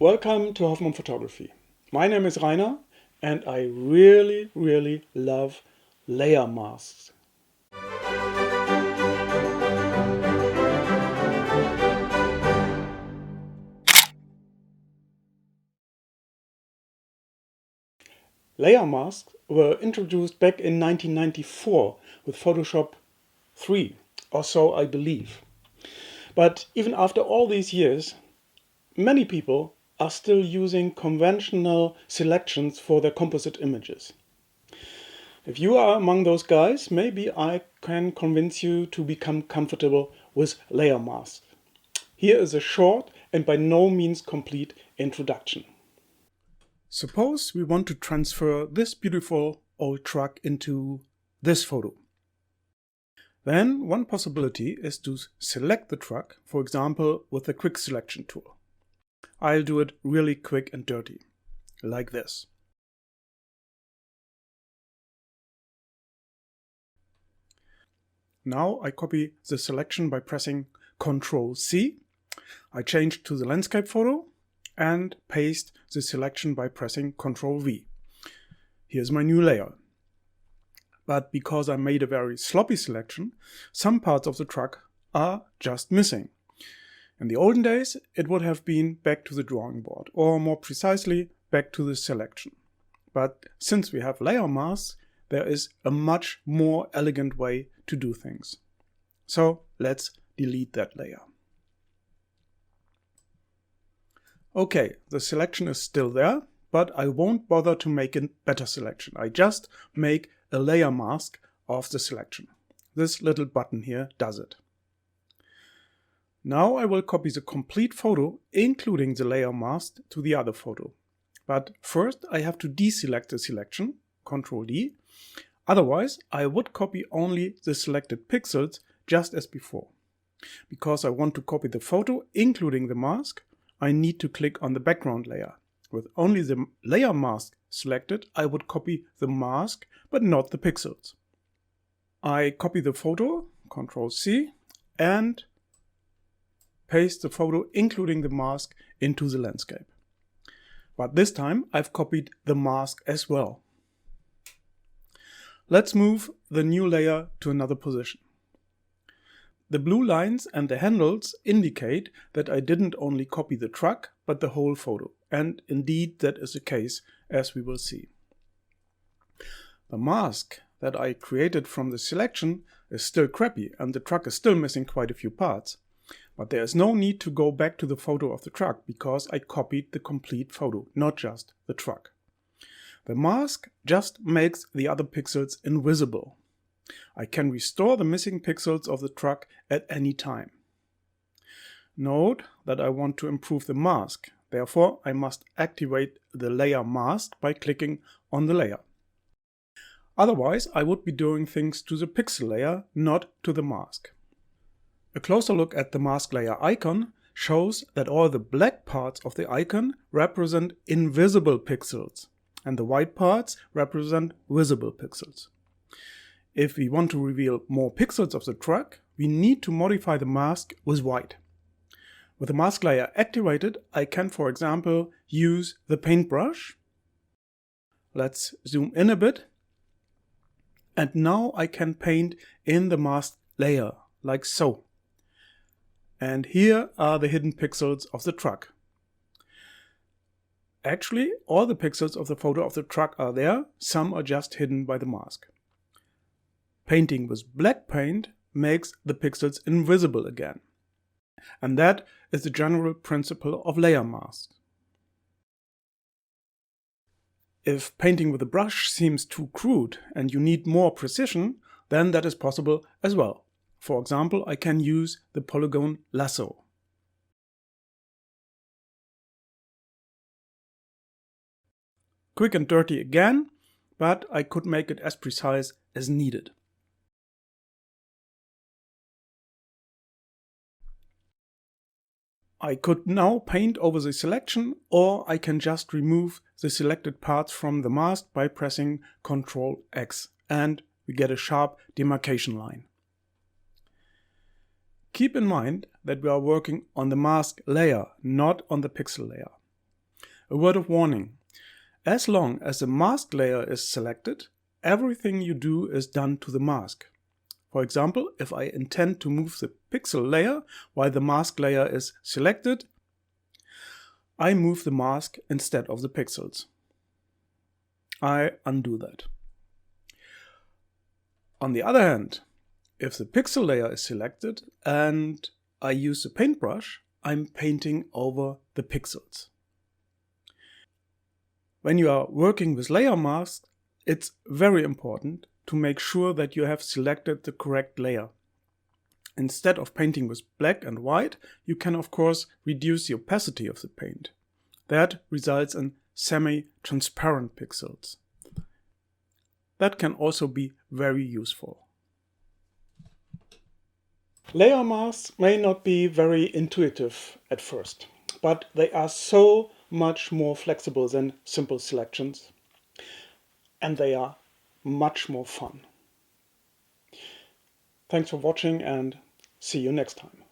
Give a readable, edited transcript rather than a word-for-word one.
Welcome to Hoffmann-Photography. My name is Rainer and I really love layer masks. Layer masks were introduced back in 1994 with Photoshop 3 or so, I believe. But even after all these years, many people are still using conventional selections for their composite images. If you are among those guys, maybe I can convince you to become comfortable with layer masks. Here is a short and by no means complete introduction. Suppose we want to transfer this beautiful old truck into this photo. Then one possibility is to select the truck, for example, with the quick selection tool. I'll do it really quick and dirty, like this. Now I copy the selection by pressing Ctrl+C. I change to the landscape photo and paste the selection by pressing Ctrl+V. Here's my new layer. But because I made a very sloppy selection, some parts of the truck are just missing. In the olden days, it would have been back to the drawing board, or more precisely, back to the selection. But since we have layer masks, there is a much more elegant way to do things. So let's delete that layer. Okay, the selection is still there, but I won't bother to make a better selection. I just make a layer mask of the selection. This little button here does it. Now I will copy the complete photo, including the layer mask, to the other photo. But first I have to deselect the selection, Ctrl+D. Otherwise, I would copy only the selected pixels just as before. Because I want to copy the photo, including the mask, I need to click on the background layer. With only the layer mask selected, I would copy the mask, but not the pixels. I copy the photo, Ctrl+C, and paste the photo, including the mask, into the landscape. But this time I've copied the mask as well. Let's move the new layer to another position. The blue lines and the handles indicate that I didn't only copy the truck, but the whole photo. And indeed that is the case, as we will see. The mask that I created from the selection is still crappy and the truck is still missing quite a few parts. But there is no need to go back to the photo of the truck because I copied the complete photo, not just the truck. The mask just makes the other pixels invisible. I can restore the missing pixels of the truck at any time. Note that I want to improve the mask. Therefore, I must activate the layer mask by clicking on the layer. Otherwise, I would be doing things to the pixel layer, not to the mask. A closer look at the mask layer icon shows that all the black parts of the icon represent invisible pixels, and the white parts represent visible pixels. If we want to reveal more pixels of the truck, we need to modify the mask with white. With the mask layer activated, I can, for example, use the paintbrush. Let's zoom in a bit. And now I can paint in the mask layer, like so. And here are the hidden pixels of the truck. Actually, all the pixels of the photo of the truck are there, some are just hidden by the mask. Painting with black paint makes the pixels invisible again. And that is the general principle of layer masks. If painting with a brush seems too crude and you need more precision, then that is possible as well. For example, I can use the polygon lasso. Quick and dirty again, but I could make it as precise as needed. I could now paint over the selection, or I can just remove the selected parts from the mask by pressing Ctrl+X, and we get a sharp demarcation line. Keep in mind that we are working on the mask layer, not on the pixel layer. A word of warning. As long as the mask layer is selected, everything you do is done to the mask. For example, if I intend to move the pixel layer while the mask layer is selected, I move the mask instead of the pixels. I undo that. On the other hand, if the pixel layer is selected and I use the paintbrush, I'm painting over the pixels. When you are working with layer masks, it's very important to make sure that you have selected the correct layer. Instead of painting with black and white, you can of course reduce the opacity of the paint. That results in semi-transparent pixels. That can also be very useful. Layer masks may not be very intuitive at first, but they are so much more flexible than simple selections, and they are much more fun. Thanks for watching and see you next time.